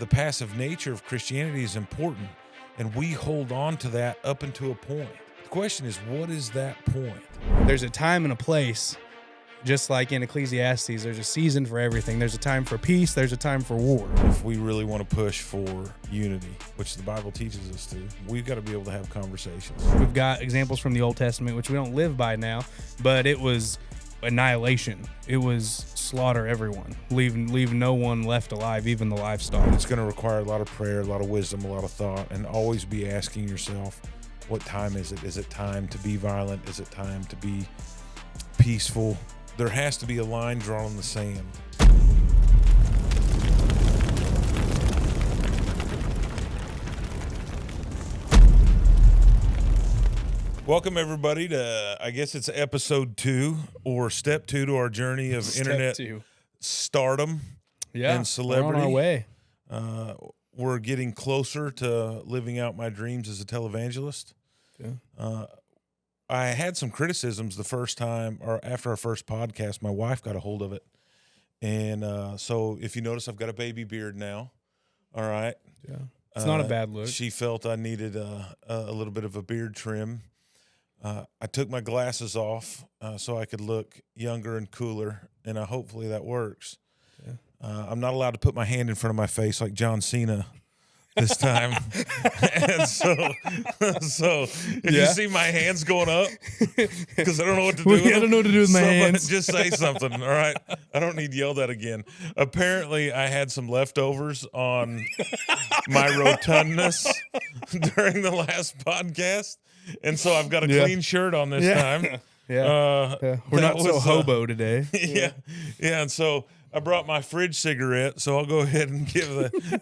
the passive nature of Christianity is important, and we hold on to that up until a point. The question is, what is that point? There's a time and a place, just like in Ecclesiastes. There's a season for everything. There's a time for peace. There's a time for war. If we really want to push for unity, which the Bible teaches us to, we've got to be able to have conversations. We've got examples from the Old Testament, which we don't live by now, but it was annihilation. It was slaughter everyone, leave no one left alive, even the livestock. It's going to require a lot of prayer, a lot of wisdom, a lot of thought, and always be asking yourself, what time is it? Is it time to be violent? Is it time to be peaceful? There has to be a line drawn in the sand. Welcome, everybody, to, I guess it's episode 2 or step 2 to our journey of internet stardom and celebrity. We're on our way. We're getting closer to living out my dreams as a televangelist. Yeah. I had some criticisms the first time, or after our first podcast. My wife got a hold of it. And so if you notice, I've got a baby beard now. All right. Yeah. It's not a bad look. She felt I needed a little bit of a beard trim. I took my glasses off so I could look younger and cooler, and hopefully that works. Yeah. I'm not allowed to put my hand in front of my face like John Cena this time. And so if you see my hands going up, because I don't know what to do with them, I don't know what to do with my hands. Just say something, all right? I don't need yelled at again. Apparently, I had some leftovers on my rotundness during the last podcast, and so I've got a clean shirt on this time. Yeah. We're not so hobo today. Yeah. And so I brought my fridge cigarette, so I'll go ahead and give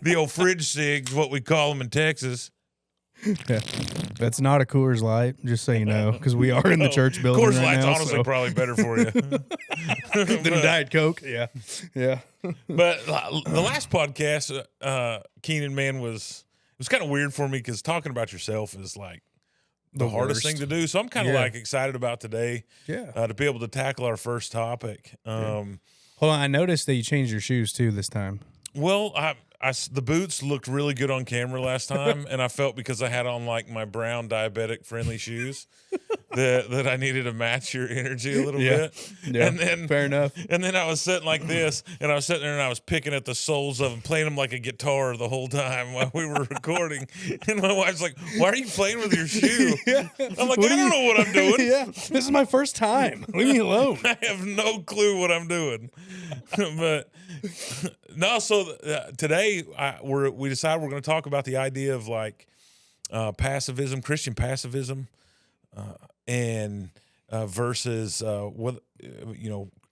the old fridge cigs, what we call them in Texas. Yeah. That's not a Coors Light, just so you know, because we are in the church building Coors right Light's now. honestly probably better for you than a Diet Coke. Yeah. But the last podcast, Keenan, man, it was kind of weird for me because talking about yourself is like the hardest thing to do. So I'm kind of like excited about today. To be able to tackle our first topic. Hold on, I noticed that you changed your shoes too this time. Well, the boots looked really good on camera last time, and I felt because I had on like my brown diabetic friendly shoes that I needed to match your energy a little bit. Yeah, and then fair enough. And then I was sitting like this, and I was sitting there and I was picking at the soles of them, playing them like a guitar the whole time while we were recording. And my wife's like, "Why are you playing with your shoe?" I'm like, "I don't know what I'm doing." This is my first time. Leave me alone. I have no clue what I'm doing. But no, so today we decided we're going to talk about the idea of like pacifism, Christian pacifism, and versus what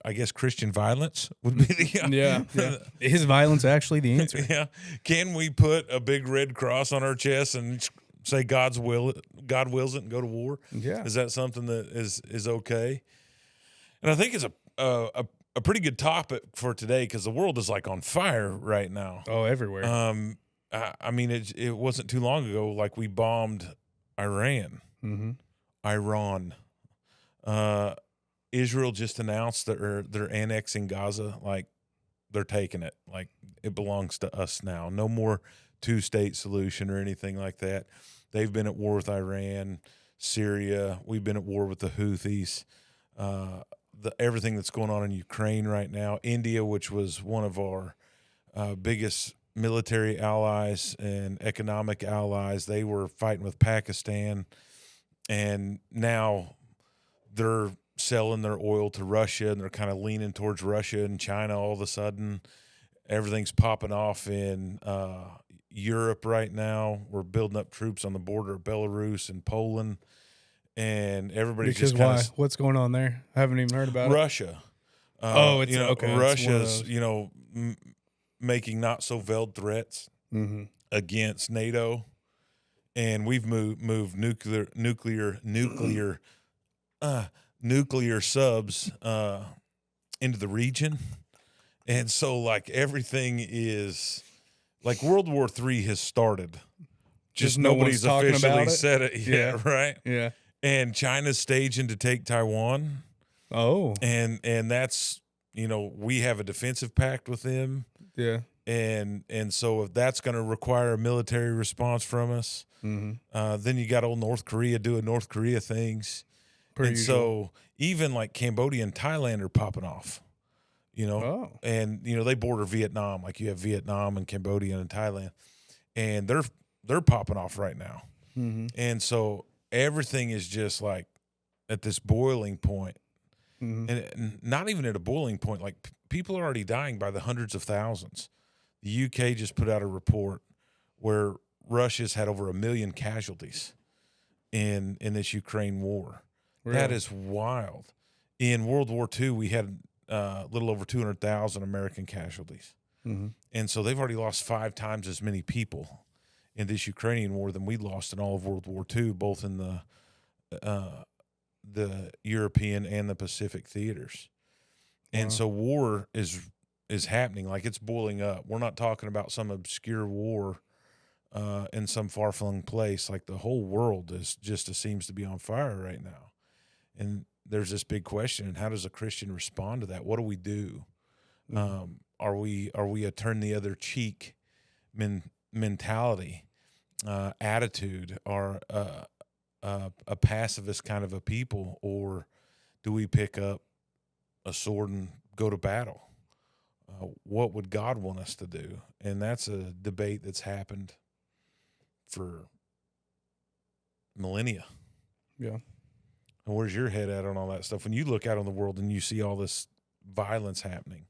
I guess Christian violence would be the Is violence actually the answer? Yeah. Can we put a big red cross on our chest and say God wills it and go to war? Yeah. Is that something that is okay? And I think it's a pretty good topic for today because the world is like on fire right now. Oh, everywhere. I mean, it wasn't too long ago like we bombed Iran. Mm-hmm. Iran. Israel just announced that they're annexing Gaza. Like they're taking it. Like it belongs to us now. No more two-state solution or anything like that. They've been at war with Iran, Syria. We've been at war with the Houthis. Everything that's going on in Ukraine right now, India, which was one of our biggest military allies and economic allies, they were fighting with Pakistan, and now they're selling their oil to Russia, and they're kind of leaning towards Russia and China all of a sudden. Everything's popping off in Europe right now. We're building up troops on the border of Belarus and Poland. And everybody's because just kind of what's going on there? I haven't even heard about Russia. It's okay. Russia's making not so veiled threats against NATO, and we've moved nuclear subs into the region, and so like everything is like World War III has started. Just nobody's officially said it yet, right? Yeah. And China's staging to take Taiwan. Oh. And that's, we have a defensive pact with them. Yeah. And so if that's going to require a military response from us, then you got old North Korea doing North Korea things. Per And usual. so even like Cambodia and Thailand are popping off, Oh. and they border Vietnam. Like you have Vietnam and Cambodia and Thailand, and they're popping off right now. And so everything is just like at this boiling point. And not even at a boiling point. Like people are already dying by the hundreds of thousands. The UK just put out a report where Russia's had over 1 million casualties in this Ukraine war. Really? That is wild. In World War II, we had a little over 200,000 American casualties. And so they've already lost 5 times as many people in this Ukrainian war than we lost in all of World War II, both in the European and the Pacific theaters. And so war is happening, like it's boiling up. We're not talking about some obscure war in some far-flung place. Like the whole world seems to be on fire right now. And there's this big question, how does a Christian respond to that? What do we do? Are we a turn the other cheek mentality, attitude, or a pacifist kind of a people, or do we pick up a sword and go to battle? What would God want us to do? And that's a debate that's happened for millennia. Yeah. And where's your head at on all that stuff? When you look out on the world and you see all this violence happening,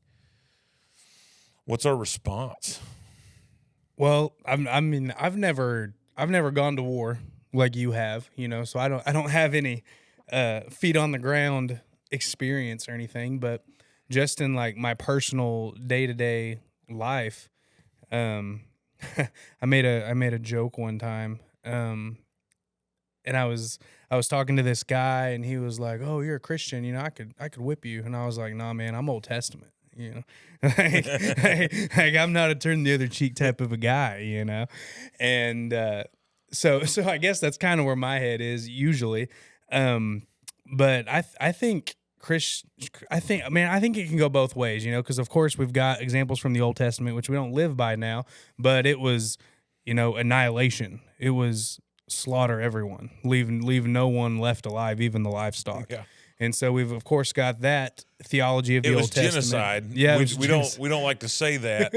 what's our response? Well, I've never gone to war like you have, so I don't have any feet on the ground experience or anything, but just in like my personal day-to-day life, I made a joke one time, and I was talking to this guy, and he was like, "Oh, you're a Christian, I could whip you," and I was like, "Nah, man, I'm Old Testament." Like I'm not a turn the other cheek type of a guy, and so I guess that's kind of where my head is usually, but I think I think it can go both ways, because of course we've got examples from the Old Testament which we don't live by now, but it was annihilation. It was slaughter everyone, leave no one left alive, even the livestock. Yeah. And so we've of course got that theology of the Old Testament. It was genocide. Yeah, we don't like to say that.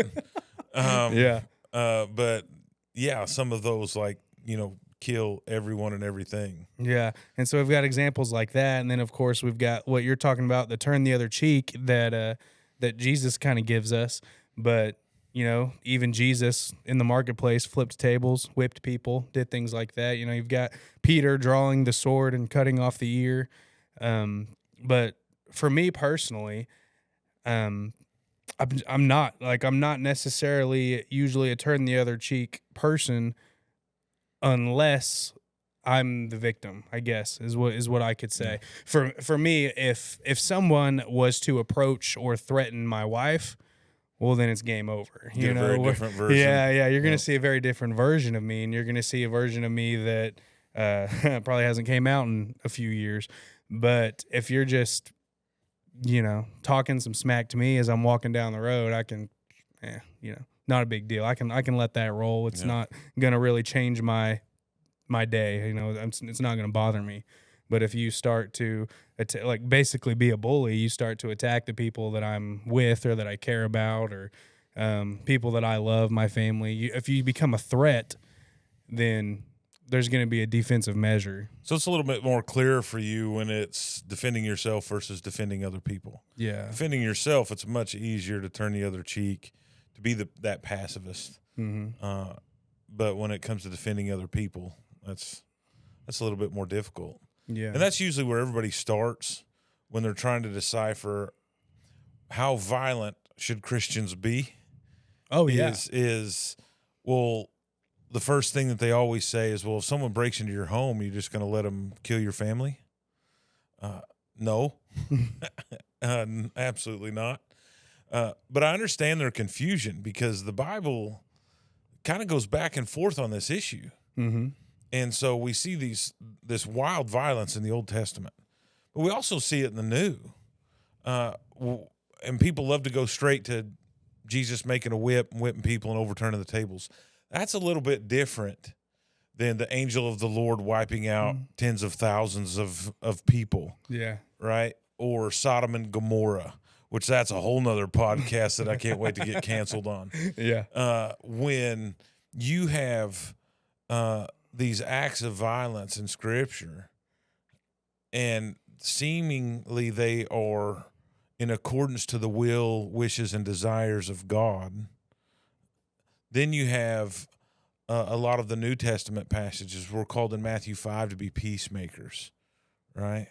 Yeah. But yeah, some of those kill everyone and everything. Yeah. And so we've got examples like that, and then of course we've got what you're talking about, the turn the other cheek that Jesus kind of gives us. But even Jesus in the marketplace flipped tables, whipped people, did things like that. You've got Peter drawing the sword and cutting off the ear. But for me personally, I'm not necessarily usually a turn the other cheek person unless I'm the victim, I guess is what I could say. Yeah. For me, if someone was to approach or threaten my wife, well, then it's game over. A very different version. Yeah. You're going to see a very different version of me, and you're going to see a version of me that probably hasn't came out in a few years. But if you're just, talking some smack to me as I'm walking down the road, I can, not a big deal. I can let that roll. It's not going to really change my day. It's not going to bother me. But if you start to basically be a bully, you start to attack the people that I'm with or that I care about, or people that I love, my family. If you become a threat, then there's going to be a defensive measure. So it's a little bit more clear for you when it's defending yourself versus defending other people. Yeah. Defending yourself, it's much easier to turn the other cheek, to be that pacifist. Mm-hmm. But when it comes to defending other people, that's a little bit more difficult. Yeah. And that's usually where everybody starts when they're trying to decipher how violent should Christians be. Oh, yeah. Well, the first thing that they always say is, well, if someone breaks into your home, you're just going to let them kill your family? No, absolutely not. But I understand their confusion, because the Bible kind of goes back and forth on this issue. Mm-hmm. And so we see this wild violence in the Old Testament, but we also see it in the New. And people love to go straight to Jesus making a whip and whipping people and overturning the tables. That's a little bit different than the angel of the Lord wiping out tens of thousands of people. Yeah. Right? Or Sodom and Gomorrah, which that's a whole nother podcast that I can't wait to get canceled on. Yeah. When you have these acts of violence in Scripture, and seemingly they are in accordance to the will, wishes, and desires of God, then you have a lot of the New Testament passages. We're called in Matthew 5 to be peacemakers, right?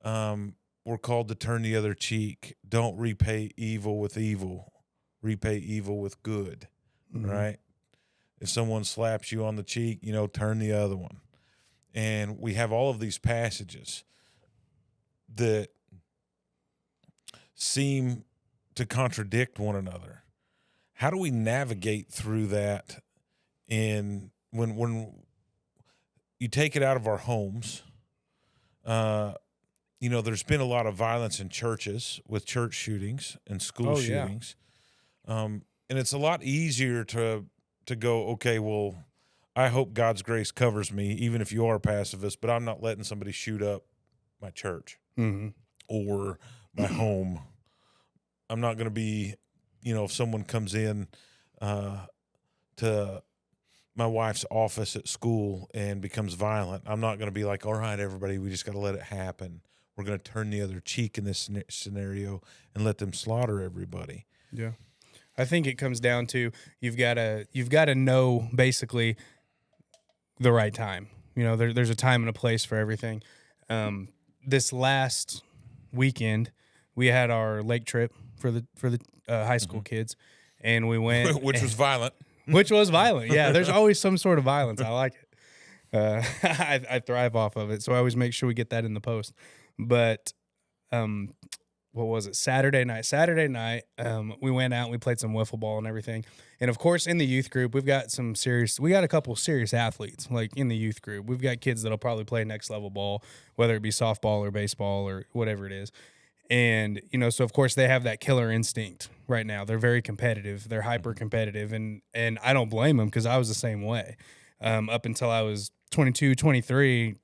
We're called to turn the other cheek. Don't repay evil with evil. Repay evil with good, right? If someone slaps you on the cheek, turn the other one. And we have all of these passages that seem to contradict one another. How do we navigate through that when you take it out of our homes? There's been a lot of violence in churches with church shootings and school shootings. And it's a lot easier to go, okay, well, I hope God's grace covers me, even if you are a pacifist, but I'm not letting somebody shoot up my church or my home. I'm not going to be, if someone comes in to my wife's office at school and becomes violent, I'm not going to be like, all right, everybody, we just got to let it happen. We're going to turn the other cheek in this scenario and let them slaughter everybody. Yeah. I think it comes down to you've got to know basically the right time. There's a time and a place for everything. This last weekend, we had our lake trip for the high school kids, and we went, which was violent. Which was violent. Yeah, there's always some sort of violence. I like it. I thrive off of it, so I always make sure we get that in the post. But what was it? Saturday night, we went out and we played some wiffle ball and everything. And of course, in the youth group, we got a couple serious athletes, like in the youth group. We've got kids that'll probably play next level ball, whether it be softball or baseball or whatever it is. And, so of course they have that killer instinct right now. They're very competitive. They're hyper competitive. And I don't blame them, because I was the same way. Up until I was 22, 23,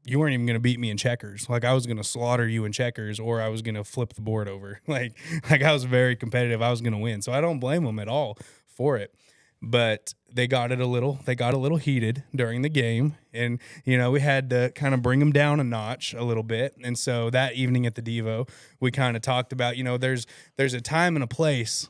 you weren't even going to beat me in checkers. Like, I was going to slaughter you in checkers, or I was going to flip the board over. Like I was very competitive. I was going to win. So I don't blame them at all for it. But they got a little heated during the game. And, we had to kind of bring them down a notch a little bit. And so that evening at the Devo, we kind of talked about, there's a time and a place.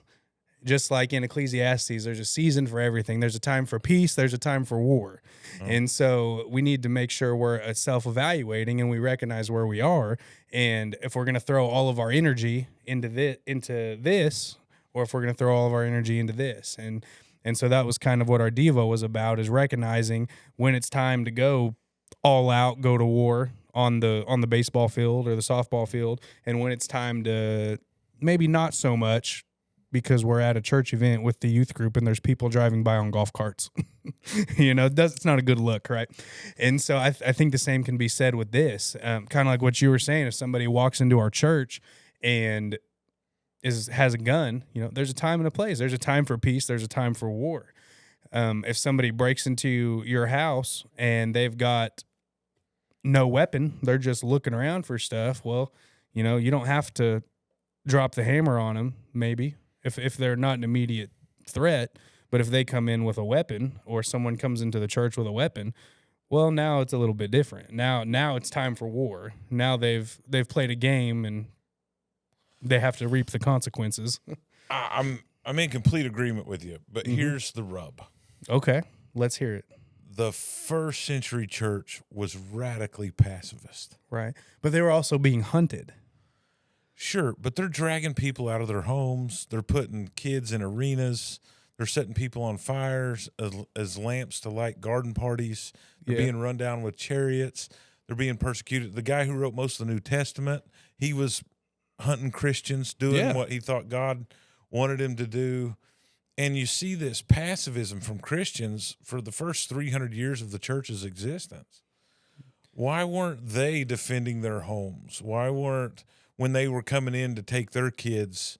Just like in Ecclesiastes, there's a season for everything. There's a time for peace. There's a time for war. Oh. And so we need to make sure we're self-evaluating and we recognize where we are. And if we're going to throw all of our energy into this, or if we're going to throw all of our energy into this. And so that was kind of what our Devo was about, is recognizing when it's time to go all out, go to war on the baseball field or the softball field, and when it's time to maybe not so much, because we're at a church event with the youth group and there's people driving by on golf carts. It's not a good look, right? And so I think the same can be said with this. Kind of like what you were saying, if somebody walks into our church and has a gun, there's a time and a place. There's a time for peace. There's a time for war. If somebody breaks into your house and they've got no weapon, they're just looking around for stuff. Well, you don't have to drop the hammer on them, maybe, if they're not an immediate threat. But if they come in with a weapon, or someone comes into the church with a weapon, well, now it's a little bit different. Now it's time for war. Now they've played a game and they have to reap the consequences. I'm in complete agreement with you, but here's the rub. Okay, let's hear it. The first century church was radically pacifist. Right, but they were also being hunted. Sure, but they're dragging people out of their homes. They're putting kids in arenas. They're setting people on fires as lamps to light garden parties. They're being run down with chariots. They're being persecuted. The guy who wrote most of the New Testament, he was hunting Christians, doing what he thought God wanted him to do. And you see this pacifism from Christians for the first 300 years of the church's existence. Why weren't they defending their homes? Why weren't, when they were coming in to take their kids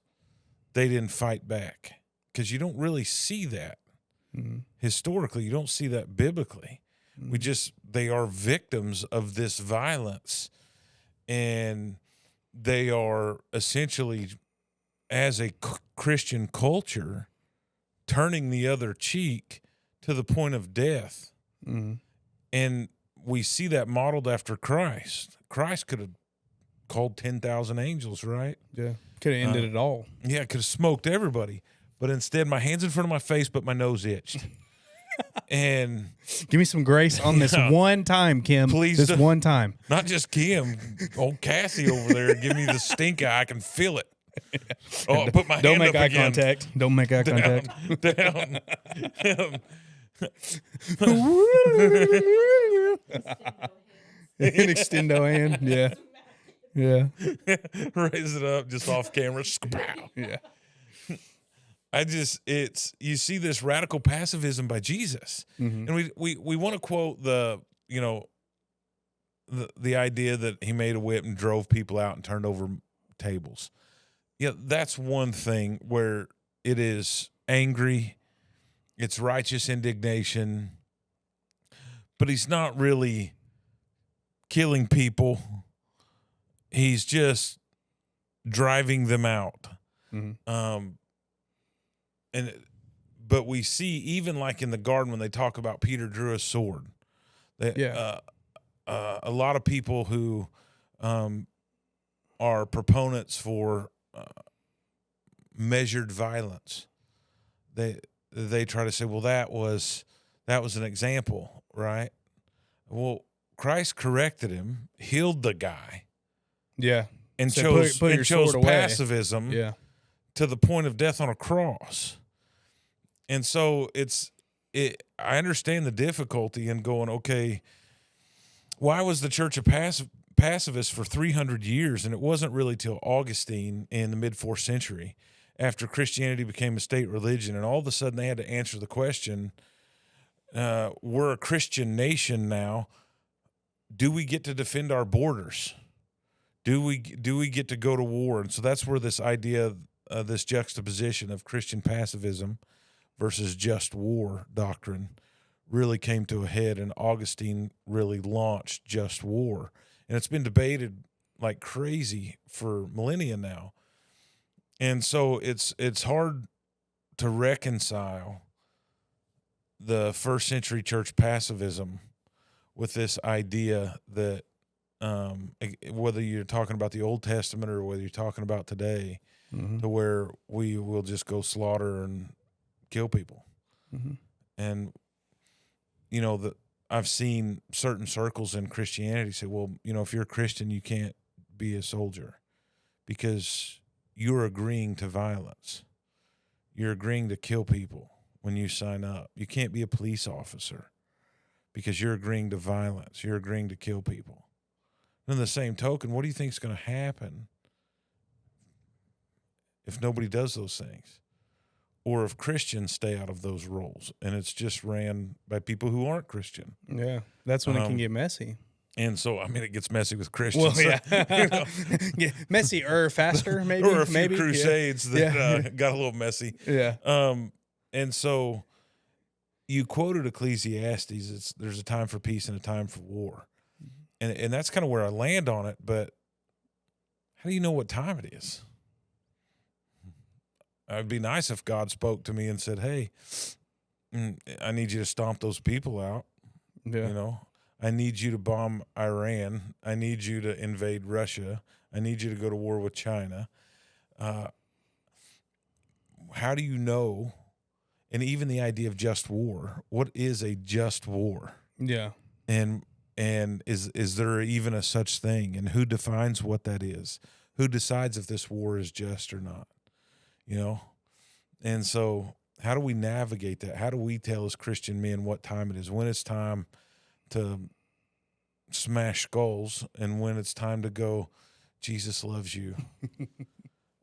they didn't fight back, because you don't really see that historically. You don't see that biblically. They are victims of this violence, and they are essentially, as a Christian culture, turning the other cheek to the point of death. And we see that modeled after Christ. Christ could have called 10,000 angels, right? Yeah. Could have ended it all. Yeah, could have smoked everybody. But instead, my hand's in front of my face, but my nose itched. And give me some grace on this one time, Kim. Please, this one time. Not just Kim, old Cassie over there, give me the stink eye. I can feel it. Oh, I put my Don't hand make up eye again. contact. Don't make eye contact. Down. An extendo hand. Yeah. Yeah. Raise it up just off camera. Yeah. You see this radical pacifism by Jesus. And we want to quote the idea that he made a whip and drove people out and turned over tables. Yeah, that's one thing where it is angry, it's righteous indignation, but he's not really killing people. He's just driving them out. But we see, even like in the garden when they talk about Peter drew a sword, a lot of people who are proponents for measured violence, they try to say, well, that was an example, right? Well, Christ corrected him, healed the guy, and so chose pacifism to the point of death on a cross. And so I understand the difficulty in going, okay, why was the church a pacifist for 300 years? And it wasn't really till Augustine in the mid-4th century, after Christianity became a state religion, and all of a sudden they had to answer the question, we're a Christian nation now. Do we get to defend our borders? Do we get to go to war? And so that's where this idea, this juxtaposition of Christian pacifism versus just war doctrine really came to a head, and Augustine really launched just war. And it's been debated like crazy for millennia now. And so it's hard to reconcile the first century church pacifism with this idea that whether you're talking about the Old Testament or whether you're talking about today, to where we will just go slaughter and kill people. And I've seen certain circles in Christianity say, well, if you're a Christian, you can't be a soldier because you're agreeing to violence. You're agreeing to kill people when you sign up. You can't be a police officer because you're agreeing to violence. You're agreeing to kill people. And in the same token, what do you think is going to happen if nobody does those things? Or if Christians stay out of those roles and it's just ran by people who aren't Christian. Yeah, that's when it can get messy. And so, it gets messy with Christians. Well, yeah. Messy or faster, maybe. Or a few crusades that got a little messy. Yeah. And so you quoted Ecclesiastes. There's a time for peace and a time for war. And that's kind of where I land on it. But how do you know what time it is? It'd be nice if God spoke to me and said, hey, I need you to stomp those people out. Yeah. I need you to bomb Iran. I need you to invade Russia. I need you to go to war with China. How do you know? And even the idea of just war, what is a just war? Yeah. And is there even a such thing? And who defines what that is? Who decides if this war is just or not? And so how do we navigate that? How do we tell as Christian men what time it is, when it's time to smash skulls and when it's time to go, Jesus loves you?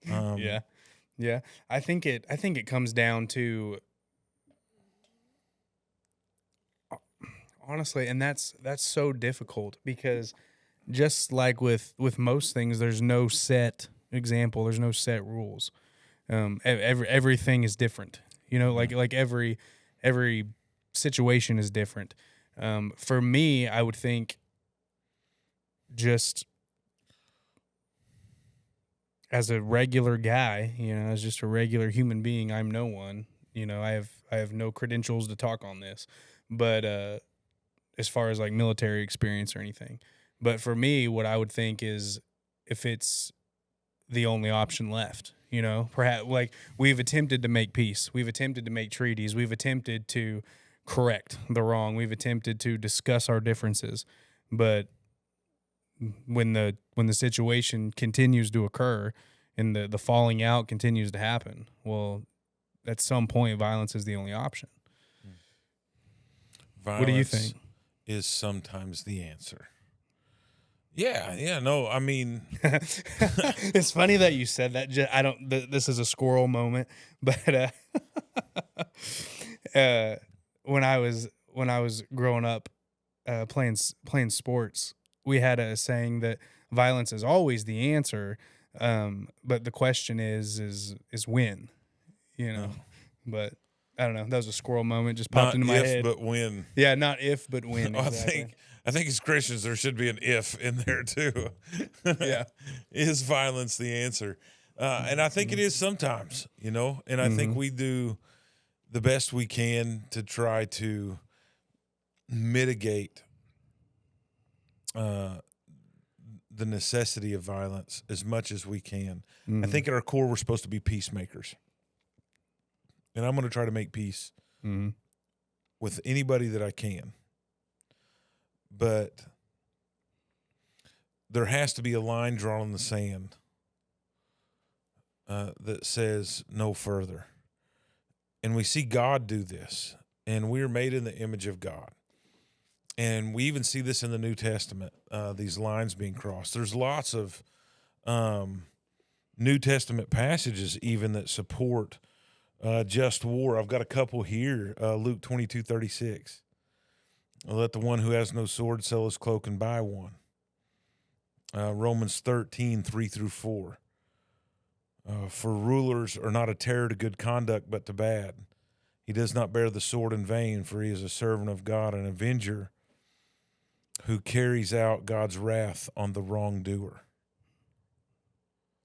Yeah. I think it comes down to, honestly, and that's so difficult because just like with most things, there's no set example, there's no set rules. Everything is different. Like every situation is different. For me, I would think just as a regular guy, as just a regular human being, I'm no one. I have no credentials to talk on this, but as far as like military experience or anything. But for me, what I would think is if it's the only option left, perhaps like we've attempted to make peace, we've attempted to make treaties, we've attempted to correct the wrong, we've attempted to discuss our differences, but when the situation continues to occur and the falling out continues to happen, well, at some point, violence is the only option. Violence what do you think? Is sometimes the answer. Yeah, no, I mean, it's funny that you said that. I don't. This is a squirrel moment, but when I was growing up, playing sports, we had a saying that violence is always the answer, but the question is when, But I don't know. That was a squirrel moment just popped not into my if, head. but when. Yeah, not if, but when. Exactly. I think as Christians there should be an if in there too. Yeah. Is violence the answer? And I think it is sometimes, and I think we do the best we can to try to mitigate the necessity of violence as much as we can. I think at our core we're supposed to be peacemakers. And I'm going to try to make peace with anybody that I can. But there has to be a line drawn in the sand that says no further. And we see God do this. And we are made in the image of God. And we even see this in the New Testament, these lines being crossed. There's lots of New Testament passages even that support just war. I've got a couple here. Luke 22:36. Let the one who has no sword sell his cloak and buy one. Romans 13:3-4. For rulers are not a terror to good conduct, but to bad. He does not bear the sword in vain, for he is a servant of God, an avenger who carries out God's wrath on the wrongdoer.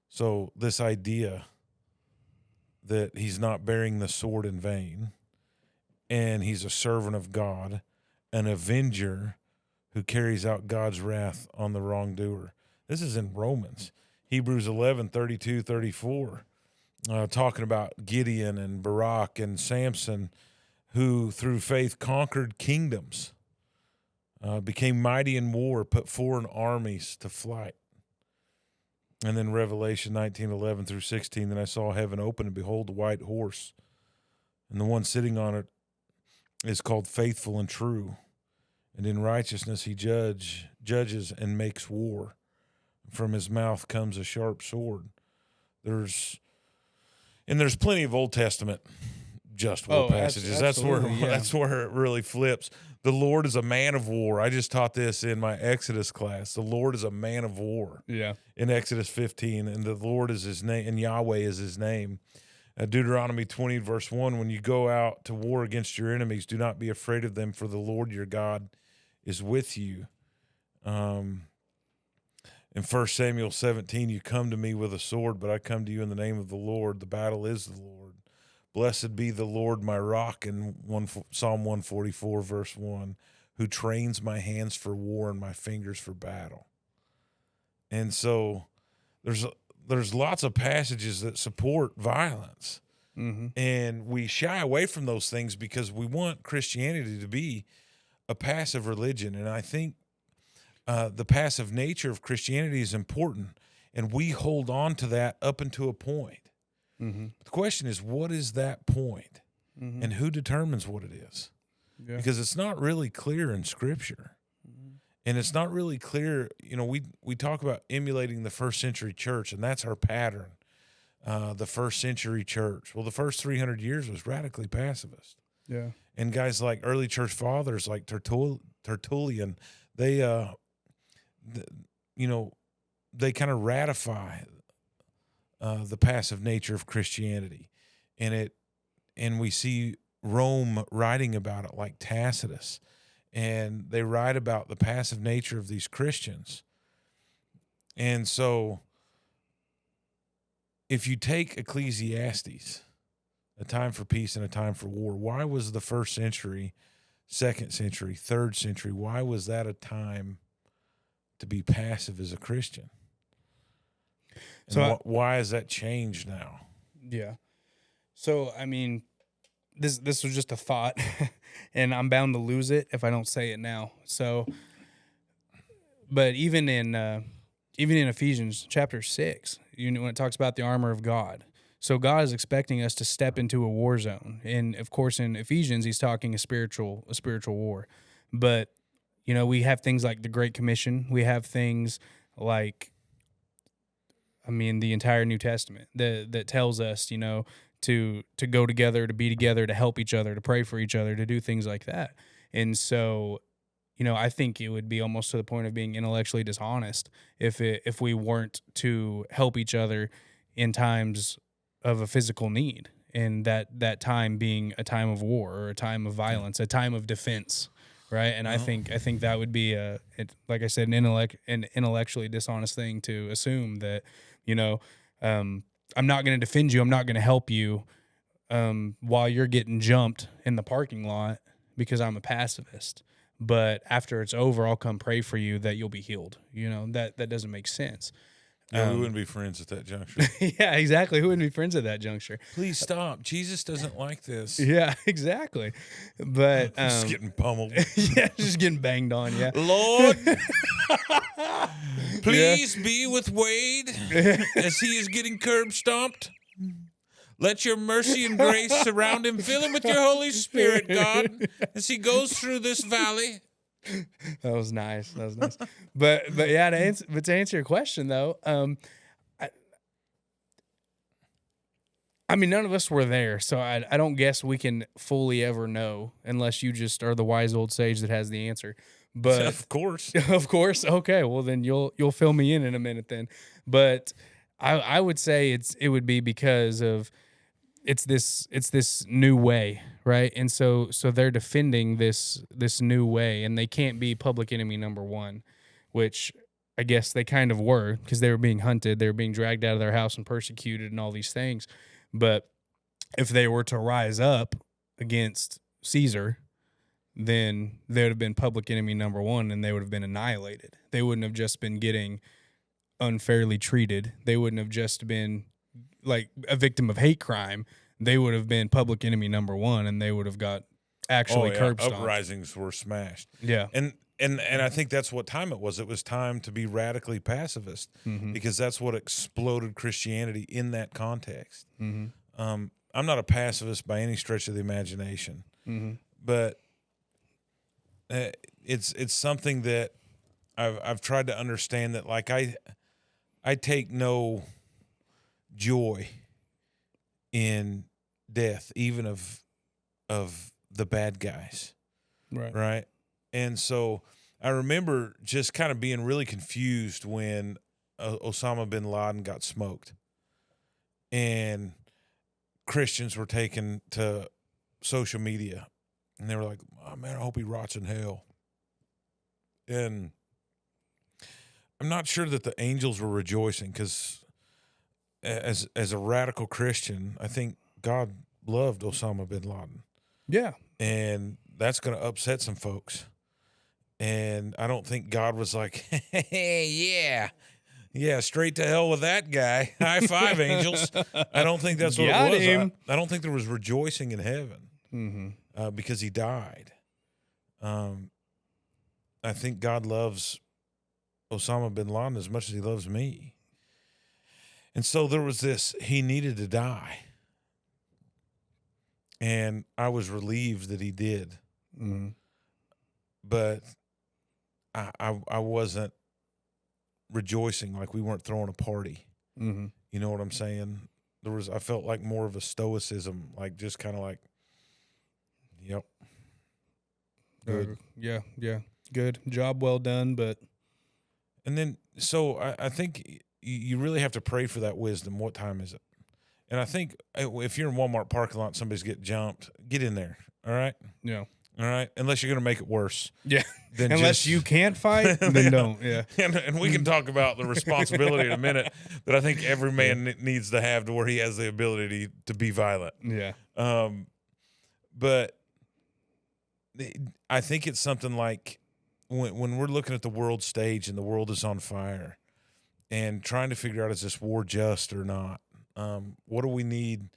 So this idea that he's not bearing the sword in vain, and he's a servant of God, an avenger who carries out God's wrath on the wrongdoer. This is in Romans. Hebrews 11:32-34, talking about Gideon and Barak and Samson, who through faith conquered kingdoms, became mighty in war, put foreign armies to flight. And then Revelation 19:11-16, then I saw heaven open, and behold, a white horse. And the one sitting on it is called Faithful and True. And in righteousness he judges and makes war. From his mouth comes a sharp sword. There's plenty of Old Testament just war passages. That's where it really flips. The Lord is a man of war. I just taught this in my Exodus class. The Lord is a man of war. Yeah. In Exodus 15, and the Lord is his name, and Yahweh is his name. Deuteronomy 20:1, when you go out to war against your enemies, do not be afraid of them, for the Lord your God is with you. In 1 Samuel 17, you come to me with a sword, but I come to you in the name of the Lord. The battle is the Lord. Blessed be the Lord, my rock, in Psalm 144:1, who trains my hands for war and my fingers for battle. And so there's lots of passages that support violence. And we shy away from those things because we want Christianity to be a passive religion. And I think the passive nature of Christianity is important, and we hold on to that up until a point. The question is, what is that point? And who determines what it is? Yeah. Because it's not really clear in Scripture. And it's not really clear. We talk about emulating the first century church, and that's our pattern, the first century church. Well, the first 300 years was radically pacifist. Yeah. And guys like early church fathers like Tertullian, they kind of ratify the passive nature of Christianity, and we see Rome writing about it, like Tacitus, and they write about the passive nature of these Christians. And so, if you take Ecclesiastes, a time for peace and a time for war, why was the first century, second century, third century, why was that a time to be passive as a Christian? And So why has that changed now? Yeah. So I mean, this was just a thought, and I'm bound to lose it if I don't say it now. So, but even in Ephesians chapter 6, when it talks about the armor of God, so God is expecting us to step into a war zone, and of course in Ephesians he's talking a spiritual war, but we have things like the Great Commission, we have things like, I mean, the entire New Testament that tells us, to go together, to be together, to help each other, to pray for each other, to do things like that. And so, I think it would be almost to the point of being intellectually dishonest if we weren't to help each other in times of a physical need, and that time being a time of war or a time of violence, a time of defense, right? And I think that would be like I said, an intellectually dishonest thing to assume that, I'm not going to defend you, I'm not going to help you while you're getting jumped in the parking lot because I'm a pacifist. But after it's over, I'll come pray for you that you'll be healed. That doesn't make sense. Yeah, we wouldn't be friends at that juncture. Yeah, exactly. Who wouldn't be friends at that juncture? Please stop. Jesus doesn't like this. Yeah, exactly. But Just getting pummeled. yeah, just getting banged on. Yeah, Lord, please be with Wade as he is getting curb stomped. Let your mercy and grace surround him. Fill him with your Holy Spirit, God, as he goes through this valley. That was nice. But yeah, to answer your question though, I mean, none of us were there, so I don't guess we can fully ever know unless you just are the wise old sage that has the answer. But Of course. of course, okay. Well, then you'll fill me in a minute then. But I would say it would be because of it's this new way, right? And so they're defending this new way, and they can't be public enemy number one, which I guess they kind of were, because they were being hunted, they were being dragged out of their house and persecuted and all these things. But if they were to rise up against Caesar, then they would have been public enemy number one, and they would have been annihilated. They wouldn't have just been getting unfairly treated. They wouldn't have just been like a victim of hate crime. They would have been public enemy number one, and they would have got actually curb stomped. Uprisings were smashed. Yeah. And I think that's what time it was. It was time to be radically pacifist, because that's what exploded Christianity in that context. I'm not a pacifist by any stretch of the imagination, but it's something that I've tried to understand, that like I take no joy in death, even of the bad guys, right? And so I remember just kind of being really confused when Osama bin Laden got smoked, and Christians were taken to social media, and they were like, "Oh man, I hope he rots in hell." And I'm not sure that the angels were rejoicing, because as a radical Christian, I think God loved Osama bin Laden. Yeah. And that's going to upset some folks. And I don't think God was like, hey, yeah, straight to hell with that guy. High five, angels. I don't think that's what it was. I don't think there was rejoicing in heaven because he died. I think God loves Osama bin Laden as much as he loves me. And so there was this, he needed to die. And I was relieved that he did. But I wasn't rejoicing, like we weren't throwing a party. You know what I'm saying? I felt like more of a stoicism, like just kind of like, yep. Good. Yeah. Good. Job well done, but. And then, so I think, you really have to pray for that wisdom. What time is it? And I think if you're in Walmart parking lot, and somebody's get jumped, get in there. All right. Yeah. All right. Unless you're going to make it worse. Yeah. Then Unless you can't fight, then don't. Yeah. And we can talk about the responsibility in a minute that I think every man needs to have to where he has the ability to be violent. Yeah. But I think it's something like when we're looking at the world stage and the world is on fire and trying to figure out, is this war just or not? What do we need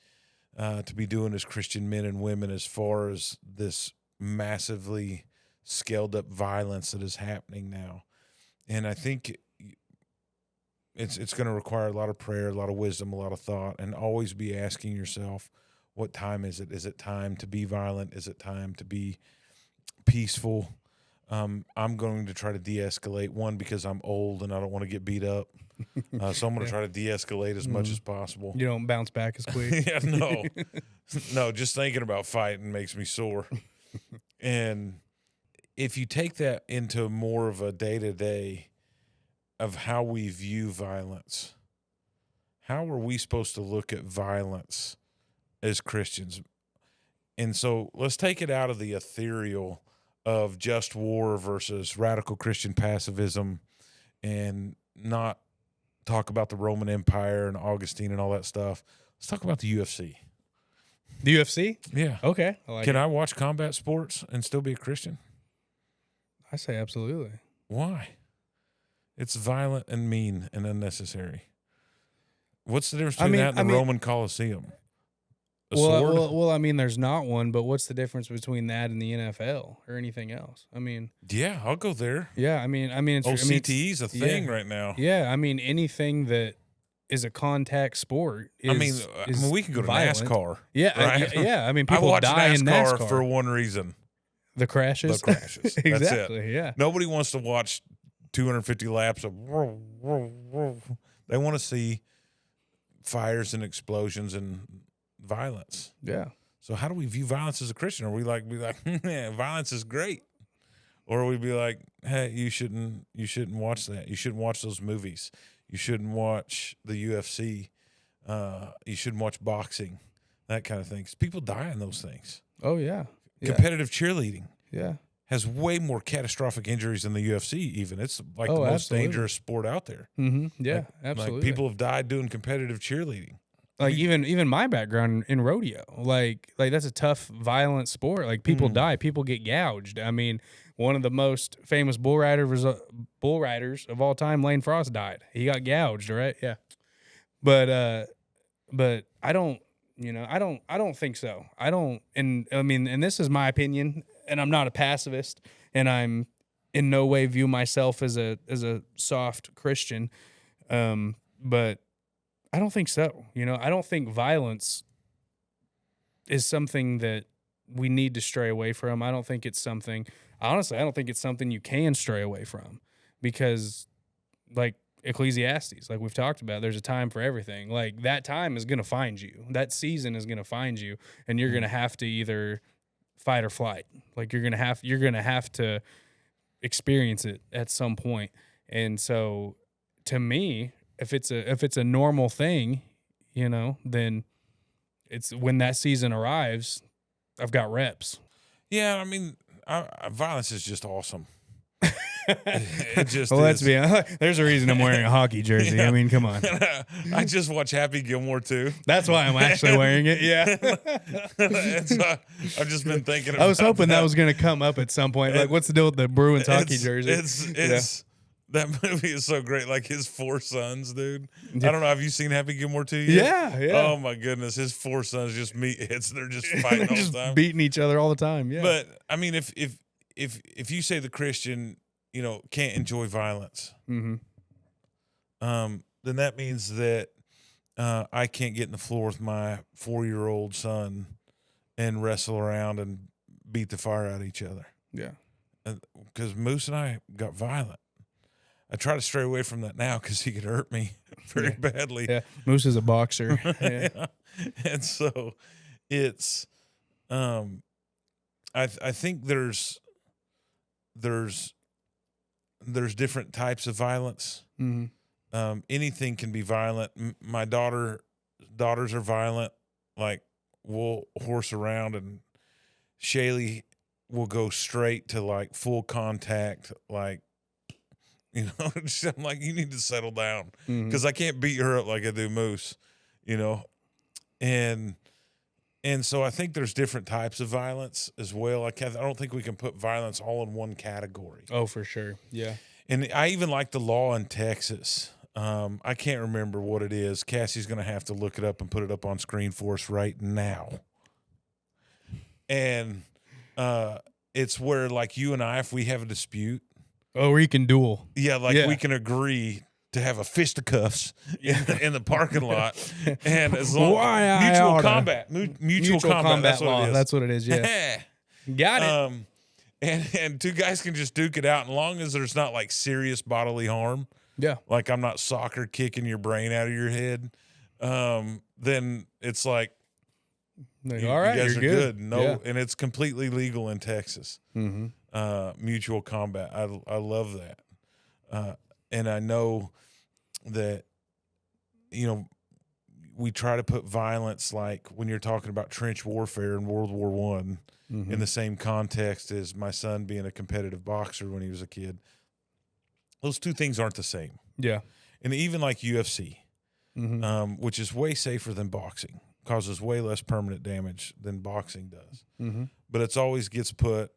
to be doing as Christian men and women as far as this massively scaled up violence that is happening now? And I think it's going to require a lot of prayer, a lot of wisdom, a lot of thought, and always be asking yourself, what time is it? Is it time to be violent? Is it time to be peaceful? I'm going to try to de-escalate, one, because I'm old and I don't want to get beat up. So I'm going to try to de-escalate as much as possible. You don't bounce back as quick. Yeah, no. No, just thinking about fighting makes me sore. And if you take that into more of a day-to-day of how we view violence, how are we supposed to look at violence as Christians? And so let's take it out of the ethereal of just war versus radical Christian pacifism and not talk about the Roman Empire and Augustine and all that stuff. Let's talk about the UFC. The UFC? Yeah. Okay. I watch combat sports and still be a Christian? I say absolutely. Why? It's violent and mean and unnecessary. What's the difference between that and the Roman Colosseum? A sword? Well, I mean, there's not one, but what's the difference between that and the NFL or anything else? I mean, yeah, I'll go there. Yeah, I mean, it's, CTE's a thing right now. Yeah, I mean, anything that is a contact sport. I mean, we can go to violent. NASCAR. Yeah, right? yeah. I mean, I people watch die in NASCAR for one reason: the crashes. The crashes. Exactly. That's it. Yeah. Nobody wants to watch 250 laps of. They want to see fires and explosions and violence. Yeah. So how do we view violence as a Christian? Are we be like, yeah, violence is great, or we be like, hey, you shouldn't watch that. You shouldn't watch those movies. You shouldn't watch the UFC. You shouldn't watch boxing, that kind of thing. 'Cause people die in those things. Oh yeah. Competitive cheerleading. Yeah. Has way more catastrophic injuries than the UFC. Even it's like the most dangerous sport out there. Mm-hmm. Yeah, absolutely. Like people have died doing competitive cheerleading. Like even my background in rodeo, like that's a tough, violent sport. Like people die, people get gouged. I mean, one of the most famous bull riders of all time, Lane Frost, died. He got gouged, right? Yeah. But I don't, I don't think so. I don't, and I mean, and this is my opinion, and I'm not a pacifist, and I'm in no way view myself as a soft Christian, but I don't think so. I don't think violence is something that we need to stray away from. I don't think it's something, honestly, I don't think it's something you can stray away from, because like Ecclesiastes, like we've talked about, there's a time for everything. Like that time is going to find you. That season is going to find you, and you're going to have to either fight or flight. Like you're going to have to experience it at some point. And so to me, if it's a normal thing, then it's when that season arrives, I've got reps. Yeah, I mean, violence is just awesome. It just well, let's be honest. There's a reason I'm wearing a hockey jersey. Yeah. I mean, come on. I just watch Happy Gilmore too. That's why I'm actually wearing it. Yeah. I've just been thinking. I was hoping that was going to come up at some point. Like, what's the deal with the Bruins hockey jersey? It's that movie is so great. Like his four sons, dude. I don't know. Have you seen Happy Gilmore 2 yet? Yeah. Oh my goodness, his four sons just meet hits. They're just fighting all the time, beating each other all the time. Yeah. But I mean, if you say the Christian, can't enjoy violence, then that means that I can't get in the floor with my 4-year-old son and wrestle around and beat the fire out of each other. Yeah. Because Moose and I got violent. I try to stray away from that now because he could hurt me very badly. Yeah, Moose is a boxer. Yeah. Yeah. And so it's, I think there's different types of violence. Mm-hmm. anything can be violent. My daughters are violent. Like, we'll horse around, and Shaylee will go straight to like full contact. Like, I'm like, you need to settle down, because I can't beat her up like I do Moose, and so I think there's different types of violence as well. I don't think we can put violence all in one category. Oh, for sure. Yeah. And I even like the law in Texas. I can't remember what it is. Cassie's going to have to look it up and put it up on screen for us right now. And it's where, like, you and I, if we have a dispute. Oh, where you can duel. Yeah, we can agree to have a fisticuffs in the parking lot. And as long mutual combat that's law. That's what it is, yeah. Got it. And two guys can just duke it out, as long as there's not like serious bodily harm. Yeah. Like, I'm not soccer kicking your brain out of your head. Then it's like, all right, you guys you're are good. No, and it's completely legal in Texas. Mutual combat. I love that. And I know that, we try to put violence, like when you're talking about trench warfare in World War I, in the same context as my son being a competitive boxer when he was a kid. Those two things aren't the same. Yeah. And even like UFC, which is way safer than boxing, causes way less permanent damage than boxing does. But it's always gets put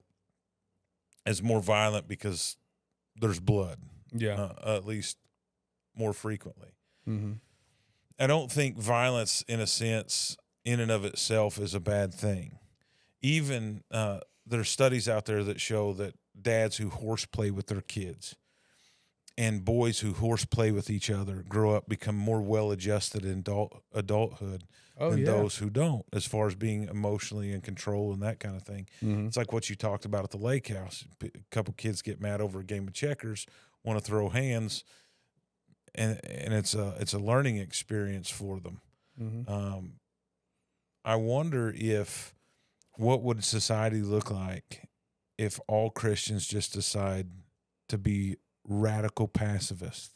as more violent because there's blood. Yeah. At least more frequently. I don't think violence, in a sense, in and of itself, is a bad thing. Even there's studies out there that show that dads who horseplay with their kids and boys who horseplay with each other grow up, become more well-adjusted in adulthood than those who don't, as far as being emotionally in control and that kind of thing. It's like what you talked about at the lake house. A couple kids get mad over a game of checkers, want to throw hands, and it's a learning experience for them. I wonder what would society look like if all Christians just decide to be radical pacifists,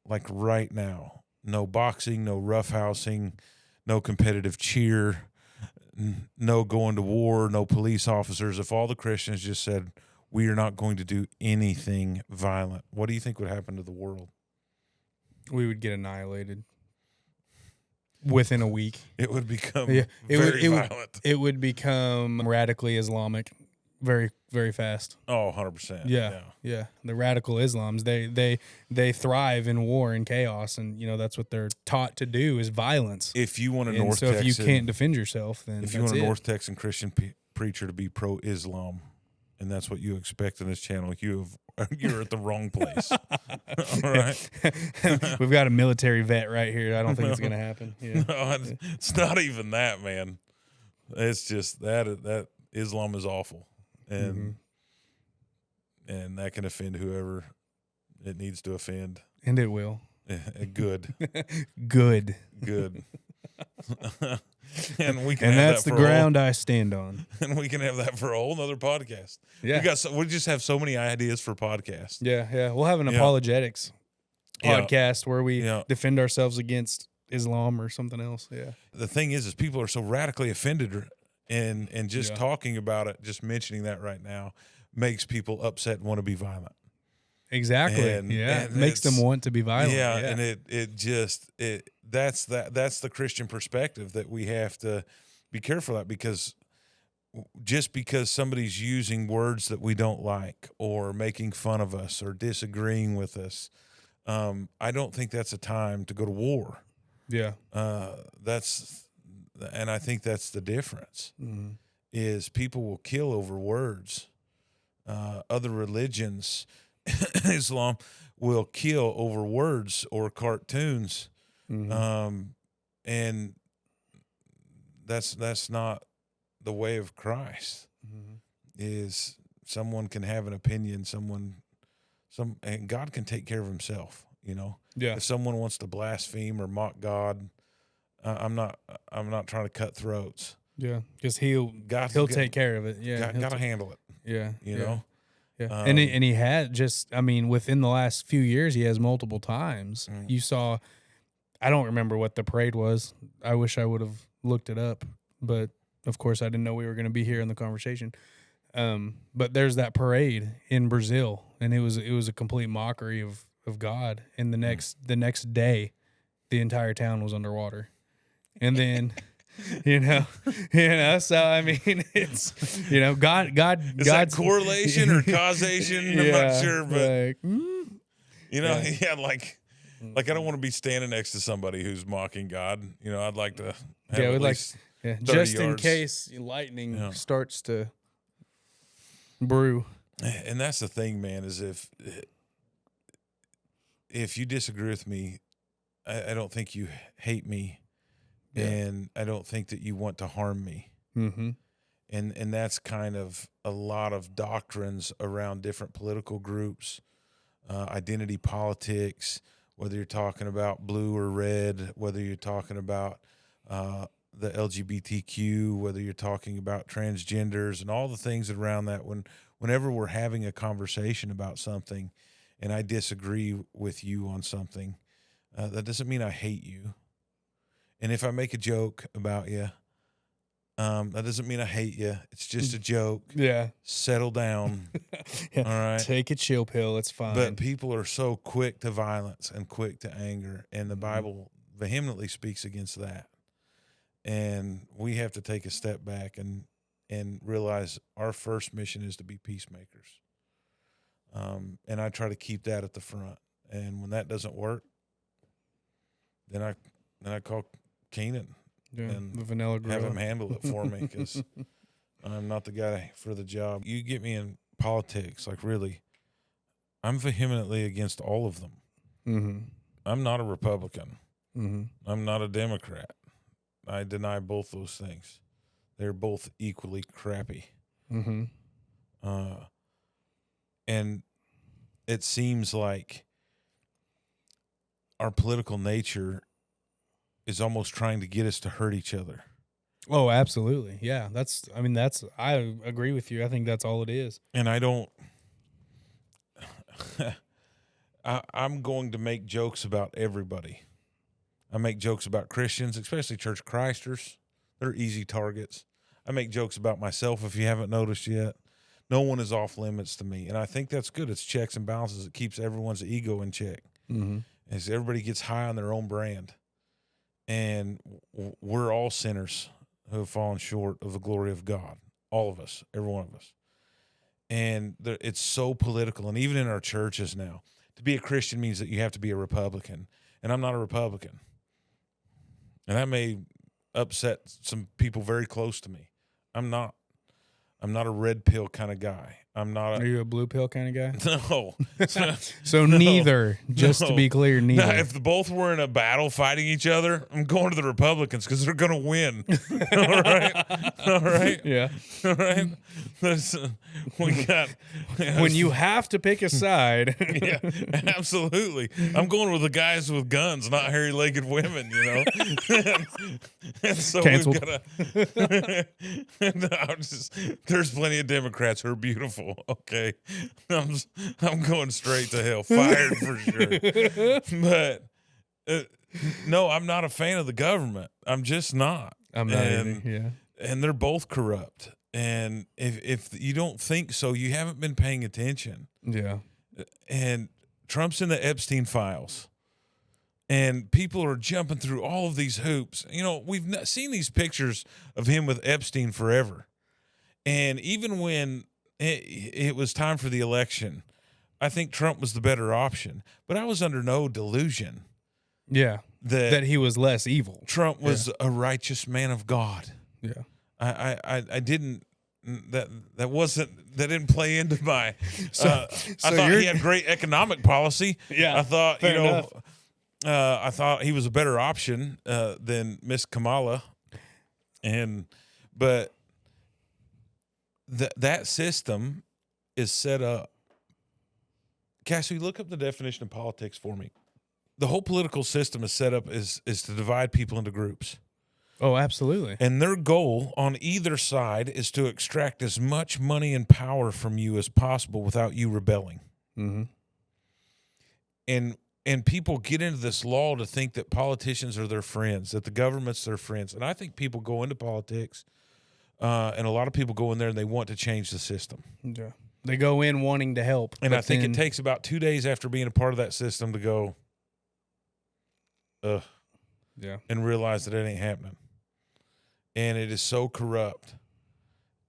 like right now. No boxing, no roughhousing, no competitive cheer, no going to war, no police officers. If all the Christians just said, we are not going to do anything violent, what do you think would happen to the world? We would get annihilated within a week. It would become very violent. It would become radically Islamic very, very fast. Oh, 100%. Yeah. The radical Islams, they thrive in war and chaos, and that's what they're taught to do is violence. If you want a if you can't defend yourself, then if you want a North Texan Christian preacher to be pro-Islam, and that's what you expect in this channel, you're at the wrong place. All right. We've got a military vet right here. I don't think it's going to happen. Yeah. No, it's not even that, man. It's just that Islam is awful. And that can offend whoever it needs to offend. And it will. Good. Good. And we can. And that's the ground I stand on. And we can have that for a whole nother podcast. Yeah. We just have so many ideas for podcasts. Yeah. We'll have an apologetics podcast where we defend ourselves against Islam or something else. Yeah. The thing is people are so radically offended, and just talking about it, just mentioning that right now, makes people upset and want to be violent. Exactly. And it makes them want to be violent. Yeah. And that's the Christian perspective that we have to be careful of, because just because somebody's using words that we don't like, or making fun of us, or disagreeing with us, I don't think that's a time to go to war. Yeah. And I think that's the difference, is people will kill over words. Other religions, Islam, will kill over words or cartoons. And that's not the way of Christ. Is someone can have an opinion, and God can take care of himself, Yeah. If someone wants to blaspheme or mock God, I'm not trying to cut throats. Yeah, because he'll take care of it. Yeah, got to handle it. Yeah, you know, Yeah. And he had just, I mean, within the last few years, he has multiple times. You saw, I don't remember what the parade was. I wish I would have looked it up, but of course I didn't know we were going to be here in the conversation. But there's that parade in Brazil, and it was a complete mockery of God. And the next day, the entire town was underwater. And then, so I mean, it's, God, Is God's that correlation or causation? I'm not sure, but like, I don't want to be standing next to somebody who's mocking God. I'd like to have at least 30 just in yards. case lightning starts to brew. And that's the thing, man, is if you disagree with me, I don't think you hate me, and I don't think that you want to harm me. Mm-hmm. And that's kind of a lot of doctrines around different political groups, identity politics, whether you're talking about blue or red, whether you're talking about the LGBTQ, whether you're talking about transgenders and all the things around that. Whenever we're having a conversation about something and I disagree with you on something, that doesn't mean I hate you. And if I make a joke about you, that doesn't mean I hate you. It's just a joke. Yeah. Settle down. All right. Take a chill pill. It's fine. But people are so quick to violence and quick to anger, and the Bible vehemently speaks against that. And we have to take a step back and realize our first mission is to be peacemakers. And I try to keep that at the front. And when that doesn't work, then I call Keenan and the vanilla have gorilla. him handle it for me, because I'm not the guy for the job. You get me in politics, like, really, I'm vehemently against all of them. Mm-hmm. I'm not a Republican. Mm-hmm. I'm not a Democrat. I deny both those things. They're both equally crappy. Mm-hmm. And it seems like our political nature is almost trying to get us to hurt each other. Oh, absolutely. Yeah. I agree with you. I think that's all it is. And I don't, I'm going to make jokes about everybody. I make jokes about Christians, especially Church of Christers. They're easy targets. I make jokes about myself, if you haven't noticed yet. No one is off limits to me. And I think that's good. It's checks and balances. It keeps everyone's ego in check. Mm-hmm. As everybody gets high on their own brand. And we're all sinners who have fallen short of the glory of God. All of us, every one of us. And it's so political. And even in our churches now, to be a Christian means that you have to be a Republican. And I'm not a Republican. And that may upset some people very close to me. I'm not a red pill kind of guy. I'm not. Are you a blue pill kind of guy? No. So neither. Just to be clear, neither. Now, if both were in a battle fighting each other, I'm going to the Republicans because they're going to win. All right. All right. Yeah. All right. We got. When you have to pick a side. Yeah, absolutely. I'm going with the guys with guns, not hairy-legged women. And so Canceled. There's plenty of Democrats who are beautiful. Okay, I'm going straight to hell, fired for sure. But no, I'm not a fan of the government. I'm just not. I'm not either. Yeah. And they're both corrupt. And if you don't think so, you haven't been paying attention. Yeah. And Trump's in the Epstein files. And people are jumping through all of these hoops. We've seen these pictures of him with Epstein forever. And even when it was time for the election, I think Trump was the better option. But I was under no delusion. Yeah. That he was less evil. Trump was a righteous man of God. Yeah. I didn't. That didn't play into my. I thought he had great economic policy. Yeah. I thought enough. I thought he was a better option than Miss Kamala, but that system is set up. Cassie, look up the definition of politics for me. The whole political system is set up is to divide people into groups. Oh, absolutely. And their goal on either side is to extract as much money and power from you as possible without you rebelling. Mm-hmm. And people get into this law to think that politicians are their friends, that the government's their friends. And I think people go into politics, and a lot of people go in there and they want to change the system. Yeah. They go in wanting to help. And I think it takes about 2 days after being a part of that system to go, yeah, and realize that it ain't happening. And it is so corrupt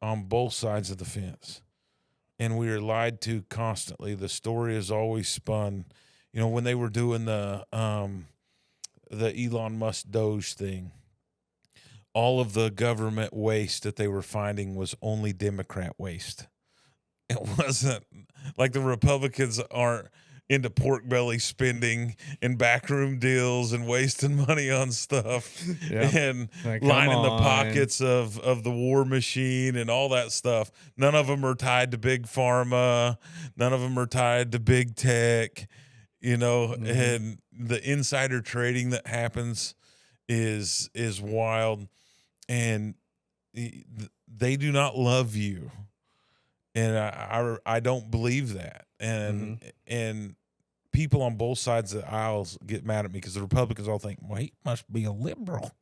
on both sides of the fence. And we are lied to constantly. The story is always spun. You know, when they were doing the Elon Musk Doge thing, all of the government waste that they were finding was only Democrat waste. It wasn't like the Republicans aren't into pork belly spending and backroom deals and wasting money on stuff and like, lining the pockets of the war machine and all that stuff. None of them are tied to big pharma. None of them are tied to big tech, you know, and the insider trading that happens is wild. And they do not love you. And I don't believe that. And people on both sides of the aisles get mad at me because the Republicans all think, well, he must be a liberal.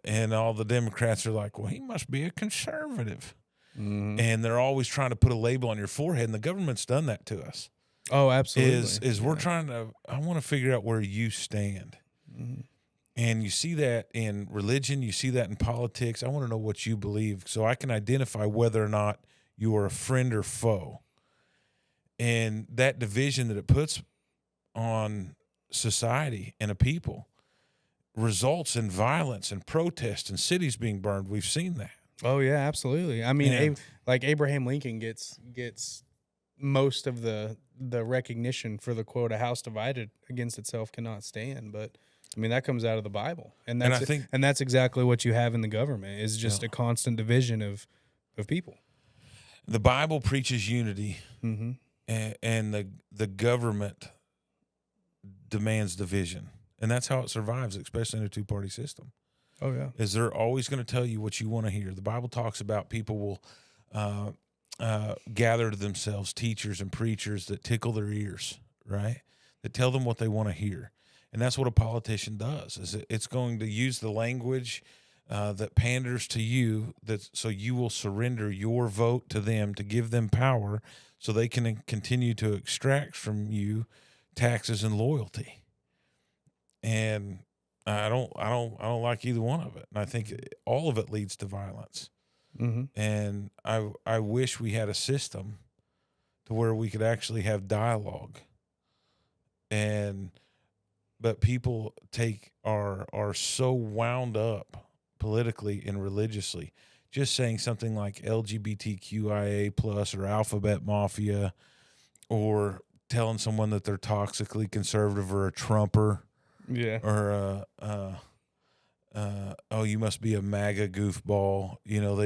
And all the Democrats are like, well, he must be a conservative. And they're always trying to put a label on your forehead, and the government's done that to us. Oh, absolutely. Is we're trying to, I want to figure out where you stand. And you see that in religion, you see that in politics. I want to know what you believe so I can identify whether or not you are a friend or foe. And that division that it puts on society and a people results in violence and protest and cities being burned. We've seen that. Oh, yeah, absolutely. I mean, like Abraham Lincoln gets most of the recognition for the quote, "A house divided against itself cannot stand." But I mean, that comes out of the Bible, and that's exactly what you have in the government is just a constant division of people. The Bible preaches unity, and the government demands division, and that's how it survives, especially in a two-party system. Oh yeah, is they're always going to tell you what you want to hear. The Bible talks about people will gather to themselves teachers and preachers that tickle their ears, right? That tell them what they want to hear. And that's what a politician does. Is it's going to use the language that panders to you, so you will surrender your vote to them to give them power, so they can continue to extract from you taxes and loyalty. And I don't like either one of it. And I think all of it leads to violence. And I wish we had a system to where we could actually have dialogue. But people are so wound up politically and religiously. Just saying something like LGBTQIA plus or alphabet mafia, or telling someone that they're toxically conservative or a Trumper. Yeah. Or oh, you must be a MAGA goofball. You know,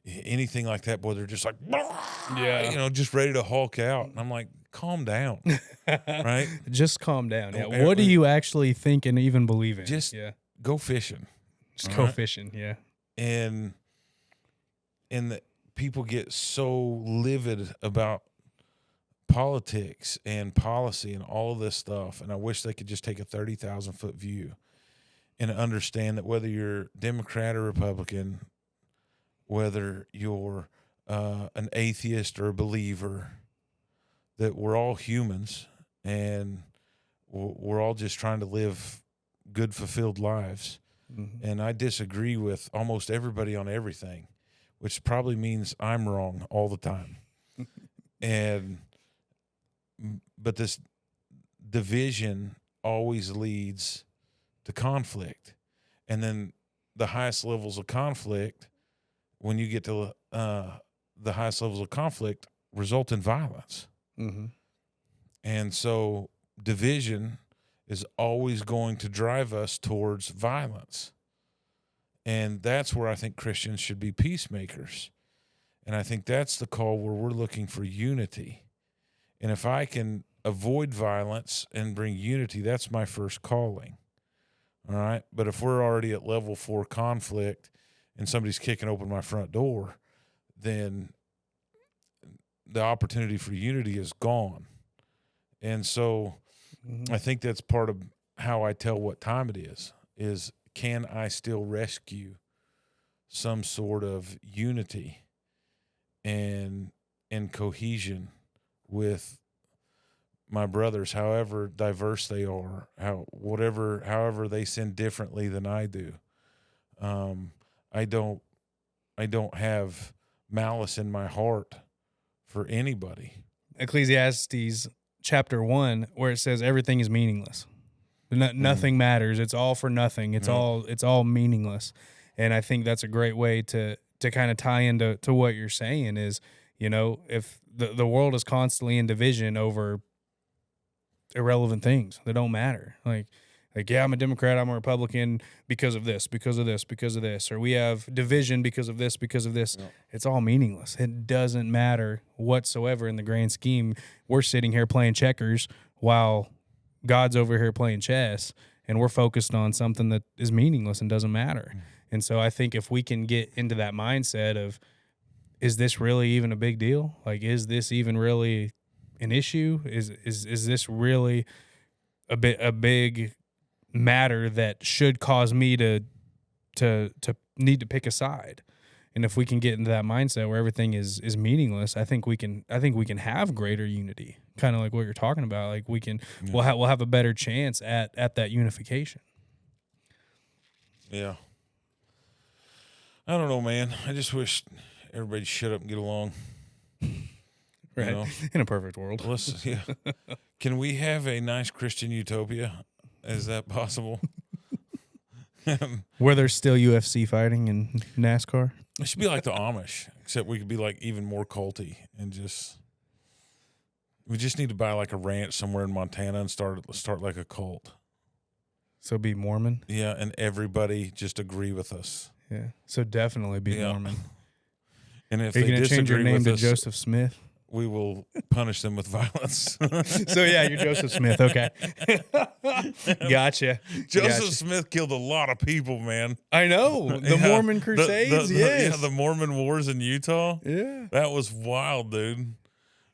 anything like that, boy, they're just like, you know, just ready to Hulk out. And I'm like, calm down, right? Just calm down. Yeah. What do you actually think and even believe in? Just go fishing. Just go fishing. Yeah. And the people get so livid about politics and policy and all of this stuff, and I wish they could just take a 30,000-foot view and understand that whether you're Democrat or Republican, whether you're an atheist or a believer, that we're all humans and we're all just trying to live good, fulfilled lives. And I disagree with almost everybody on everything, which probably means I'm wrong all the time. But this division always leads to conflict. And then the highest levels of conflict, when you get to the highest levels of conflict, result in violence. And so division is always going to drive us towards violence. And that's where I think Christians should be peacemakers. And I think that's the call where we're looking for unity. And if I can avoid violence and bring unity, that's my first calling. All right. But if we're already at level 4 conflict and somebody's kicking open my front door, then the opportunity for unity is gone. And so I think that's part of how I tell what time it is can I still rescue some sort of unity and cohesion with my brothers, however diverse they are, however they sin differently than I do. I don't have malice in my heart for anybody. Ecclesiastes chapter 1, where it says everything is meaningless. Nothing matters. It's all for nothing. It's all meaningless. And I think that's a great way to kind of tie into what you're saying is, if the world is constantly in division over irrelevant things that don't matter. Like, yeah, I'm a Democrat, I'm a Republican because of this, because of this, because of this. Or we have division because of this, because of this. Yep. It's all meaningless. It doesn't matter whatsoever in the grand scheme. We're sitting here playing checkers while God's over here playing chess, and we're focused on something that is meaningless and doesn't matter. And so I think if we can get into that mindset of, is this really even a big deal? Like, is this even really an issue? Is this really a big matter that should cause me to need to pick a side? And if we can get into that mindset where everything is meaningless, I think we can have greater unity. Kind of like what you're talking about. Like we'll have a better chance at that unification. Yeah. I don't know, man. I just wish everybody'd shut up and get along. Right. In a perfect world. Yeah. Can we have a nice Christian utopia? Is that possible? Where there's still UFC fighting and NASCAR? It should be like the Amish, except we could be like even more culty and we just need to buy like a ranch somewhere in Montana and start like a cult. So be Mormon? Yeah, and everybody just agree with us. Yeah. So definitely be Mormon. And if Are you they going to change your name to Joseph Smith? We will punish them with violence. So yeah, you're Joseph Smith. Okay. Gotcha. Joseph Smith killed a lot of people, man. I know. The Mormon Crusades, yes. Yeah, the Mormon Wars in Utah. Yeah. That was wild, dude.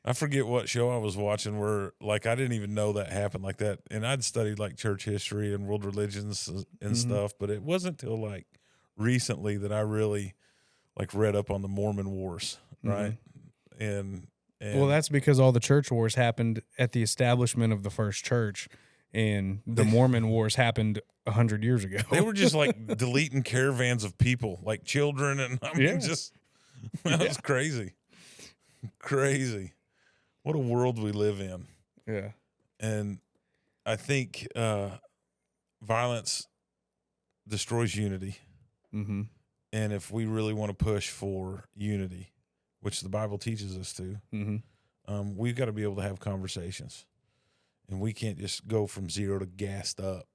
I forget what show I was watching where, like, I didn't even know that happened like that. And I'd studied, like, church history and world religions and stuff, but it wasn't till, like, recently that I really, like, read up on the Mormon Wars, right? And well, that's because all the church wars happened at the establishment of the first church, and the Mormon Wars happened 100 years ago. They were just like deleting caravans of people, like children, and I mean, that was crazy. Crazy. What a world we live in. Yeah. And I think violence destroys unity. Mm-hmm. And if we really want to push for unity, which the Bible teaches us to, we've got to be able to have conversations. And we can't just go from zero to gassed up,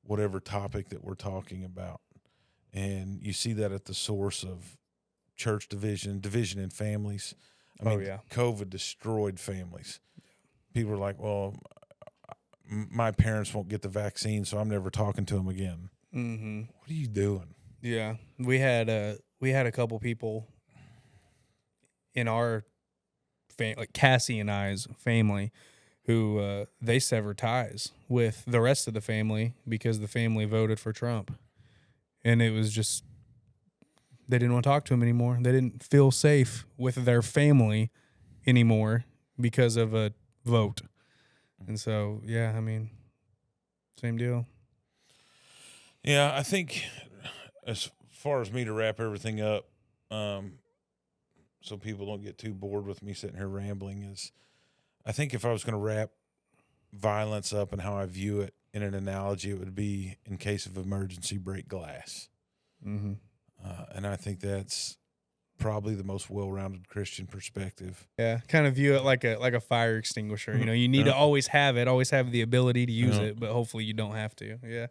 whatever topic that we're talking about. And you see that at the source of church division in families. I mean, COVID destroyed families. People are like, well, my parents won't get the vaccine, so I'm never talking to them again. Mm-hmm. What are you doing? Yeah. We had a couple people in our like Cassie and I's family who they severed ties with the rest of the family because the family voted for Trump. And it was just, they didn't want to talk to him anymore. They didn't feel safe with their family anymore because of a vote. And so, yeah, I mean, same deal. Yeah, I think as far as me to wrap everything up, so people don't get too bored with me sitting here rambling, is I think if I was going to wrap violence up and how I view it in an analogy, it would be in case of emergency, break glass. Mm-hmm. And I think that's probably the most well-rounded Christian perspective. Yeah, kind of view it like a fire extinguisher. You know, you need to always have it, always have the ability to use it, but hopefully you don't have to. Yeah.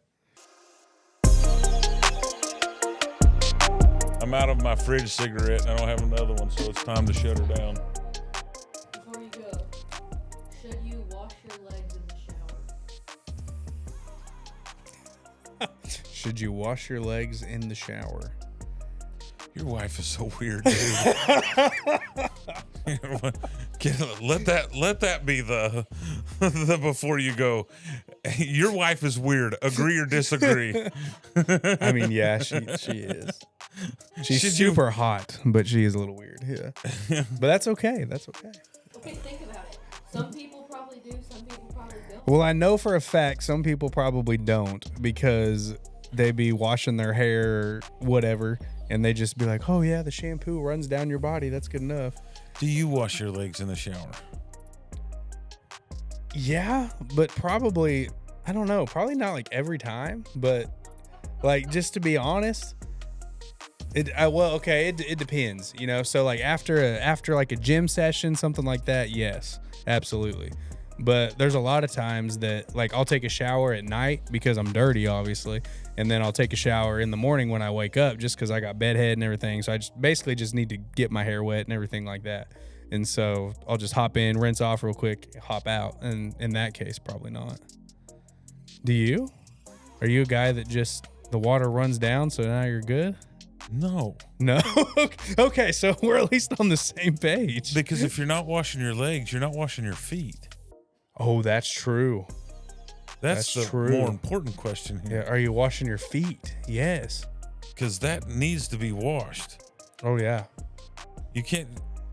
I'm out of my fridge cigarette, and I don't have another one, so it's time to shut her down. Before you go, should you wash your legs in the shower? Should you wash your legs in the shower? Your wife is so weird, dude. let that be the before you go. Your wife is weird. Agree or disagree? I mean, yeah, she is. She's Should you- super hot, but she is a little weird. Yeah, but that's okay. That's okay. Okay, think about it. Some people probably do, some people probably don't. Well, I know for a fact some people probably don't because they be washing their hair or whatever, and they just be like, "Oh yeah, the shampoo runs down your body. That's good enough." Do you wash your legs in the shower? Yeah, but probably I don't know. Probably not like every time, but like just to be honest, it depends, you know. So like after like a gym session, something like that, yes, absolutely. But there's a lot of times that like I'll take a shower at night because I'm dirty, obviously, and then I'll take a shower in the morning when I wake up just because I got bedhead and everything. So I just basically just need to get my hair wet and everything like that. And so I'll just hop in, rinse off real quick, hop out. And in that case, probably not. Do you? Are you a guy that just the water runs down so now you're good? No. No? Okay, so we're at least on the same page. Because if you're not washing your legs, you're not washing your feet. Oh, that's true. That's the true. more important question here. Yeah, are you washing your feet? Yes. Because that needs to be washed. Oh, yeah. You can't,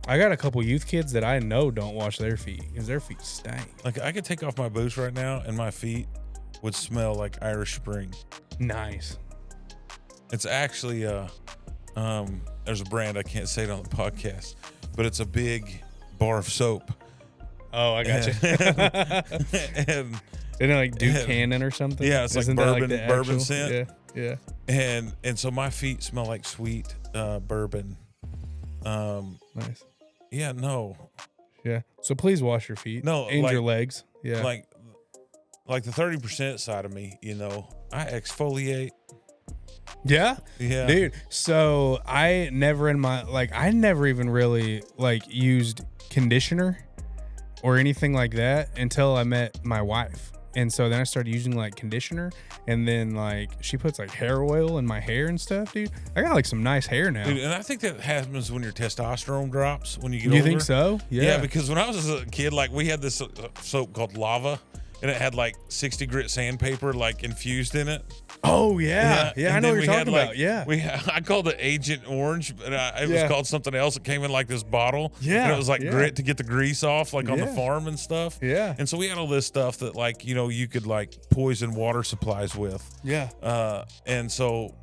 I got a couple youth kids that I know don't wash their feet because their feet stink. like, I could take off my boots right now and my feet would smell like Irish Spring. Nice. It's actually, there's a brand, I can't say it on the podcast, but it's a big bar of soap. Oh, I got you. and Isn't it like Duke Cannon or something? Yeah, it's like Isn't that bourbon- the bourbon actual- scent. Yeah. and so my feet smell like sweet bourbon. Nice. Yeah, no, Yeah. So please wash your feet. No, and like- your legs. Yeah. like the 30% side of me, you know, I exfoliate. Yeah. Yeah, Dude, so I never even really like used conditioner or anything like that until I met my wife. And so then I started using like conditioner, and then like she puts like hair oil in my hair and stuff, dude. I got like some nice hair now. dude, and I think that happens when your testosterone drops when you get You older. think so? Yeah, because when I was a kid, like we had this soap called Lava, and it had like 60 grit sandpaper like infused in it. Oh yeah. Yeah, I and know then what you're we had, talking like, about. Yeah. I called it Agent Orange, but it was Yeah. called something else. It came in like this bottle. Yeah, and it was like yeah. grit to get the grease off, like on the Yeah. farm and stuff. Yeah. And so we had all this stuff that, like, you know, you could like poison water supplies with. Yeah. And so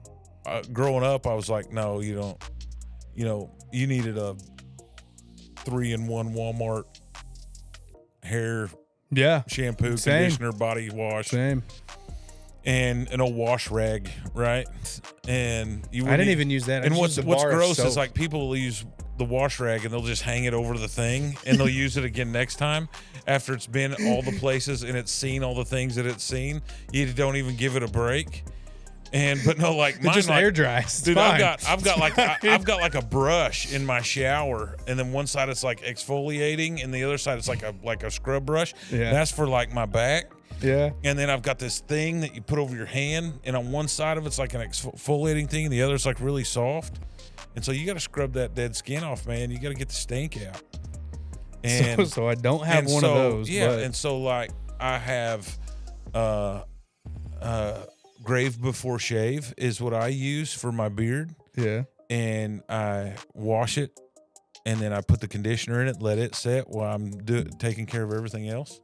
growing up, I was like, no, you don't. You know, you needed a 3-in-1 Walmart hair Yeah. shampoo, Same. conditioner, body wash, Same. and an old wash rag, right? And you I didn't even use that. I And just what's used a what's bar of gross is soap. like people will use the wash rag and they'll just hang it over the thing and they'll use it again next time after it's been all the places and it's seen all the things that it's seen. You don't even give it a break. But no, like it mine, just like, air dries. It's dude, fine. I've got like a brush in my shower, and then one side it's like exfoliating, and the other side it's like a scrub brush. Yeah. That's for like my back. Yeah. And then I've got this thing that you put over your hand, and on one side of it's like an exfoliating thing, and the other is like really soft. And so you got to scrub that dead skin off, man. You got to get the stink out. And So I don't have and one so, of those. Yeah, but and so like I have grave before shave is what I use for my beard, yeah. and I wash it, and then I put the conditioner in it, let it set while I'm taking care of everything else,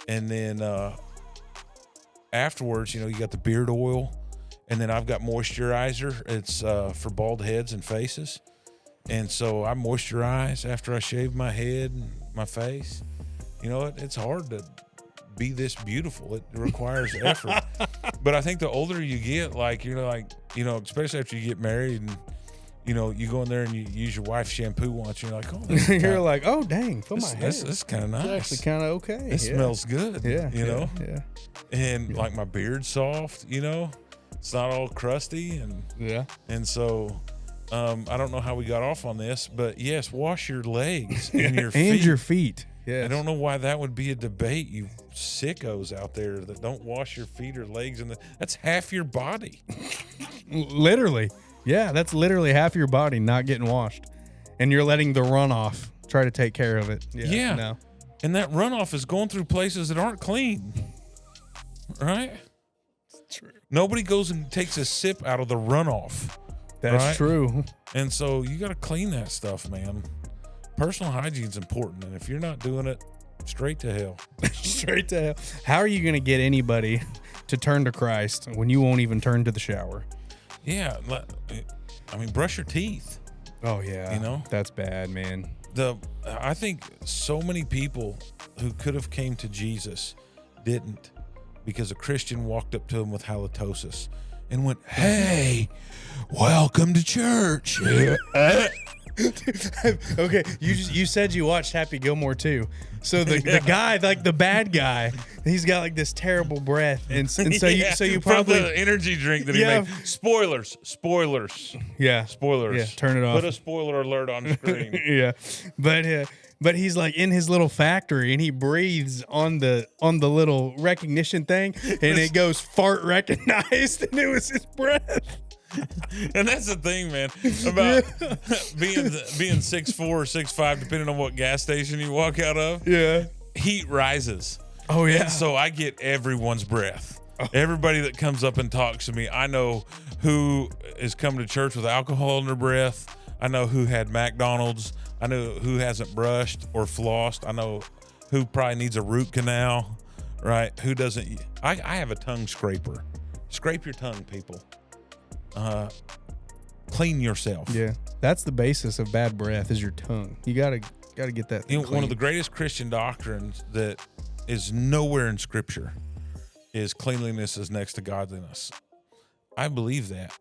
and then afterwards, you know, you got the beard oil, and then I've got moisturizer. It's for bald heads and faces, and so I moisturize after I shave my head and my face. You know, it's hard to be this beautiful. It requires effort. But I think the older you get, like, you're like, you know, especially after you get married and, you know, you go in there and you use your wife's shampoo once, you're like, oh, this is You're like, oh dang, for my hair. this is kind of It's nice. actually kind of okay. It smells good. Yeah. You know? Yeah. And like my beard's soft, you know, it's not all crusty. Yeah. And so I don't know how we got off on this, but yes, wash your legs and your feet. And your feet. Yeah. I don't know why that would be a debate, you sickos out there that don't wash your feet or legs, and that's half your body. Literally. Yeah, that's literally half your body not getting washed. And you're letting the runoff try to take care of it. Yeah. No. And that runoff is going through places that aren't clean. Right? True. Nobody goes and takes a sip out of the runoff. That's right? true. And so you got to clean that stuff, man. Personal hygiene's important. And if you're not doing it, straight to hell. Straight to hell. How are you going to get anybody to turn to Christ when you won't even turn to the shower? Yeah. I mean, brush your teeth. Oh, yeah. You know? That's bad, man. I think so many people who could have came to Jesus didn't, because a Christian walked up to him with halitosis and went, "Hey, welcome to church." Okay, you said you watched Happy Gilmore too. So the guy, like the bad guy, he's got like this terrible breath, and so you probably from the energy drink that he made. Spoilers. Yeah, turn it off. Put a spoiler alert on the screen. Yeah, but he's like in his little factory, and he breathes on the little recognition thing, and it goes fart recognized, and it was his breath. And that's the thing, man, about being 6'4" or 6'5", depending on what gas station you walk out of. Yeah, heat rises. Oh yeah. And so I get everyone's breath. Everybody that comes up and talks to me, I know who is coming to church with alcohol in their breath. I know who had McDonald's. I know who hasn't brushed or flossed. I know who probably needs a root canal, right? Who doesn't? I have a tongue scraper. Scrape your tongue, people. Clean yourself. Yeah, that's the basis of bad breath is your tongue. You gotta get that thing clean. One of the greatest Christian doctrines that is nowhere in Scripture is cleanliness is next to godliness. I believe that,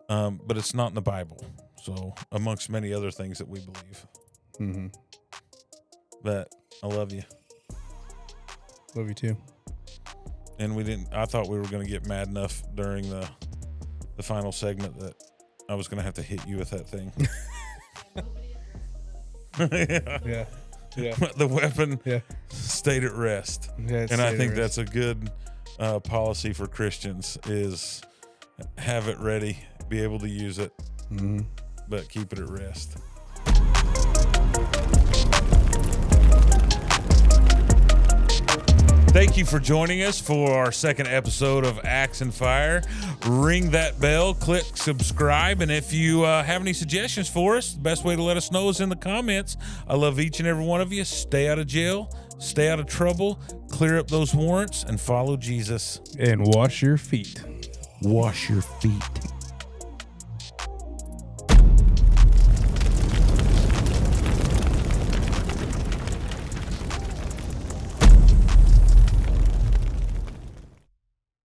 but it's not in the Bible. So amongst many other things that we believe. Mm-hmm. But I love you. Love you too. And I thought we were going to get mad enough during the final segment that I was going to have to hit you with that thing. Yeah. The weapon stayed at rest. Yeah, and I think that's a good policy for Christians is have it ready, be able to use it, but keep it at rest. Thank you for joining us for our second episode of Axe and Fire. Ring that bell, click subscribe, and if you have any suggestions for us, the best way to let us know is in the comments. I love each and every one of you. Stay out of jail, stay out of trouble, clear up those warrants, and follow Jesus. And wash your feet. Wash your feet.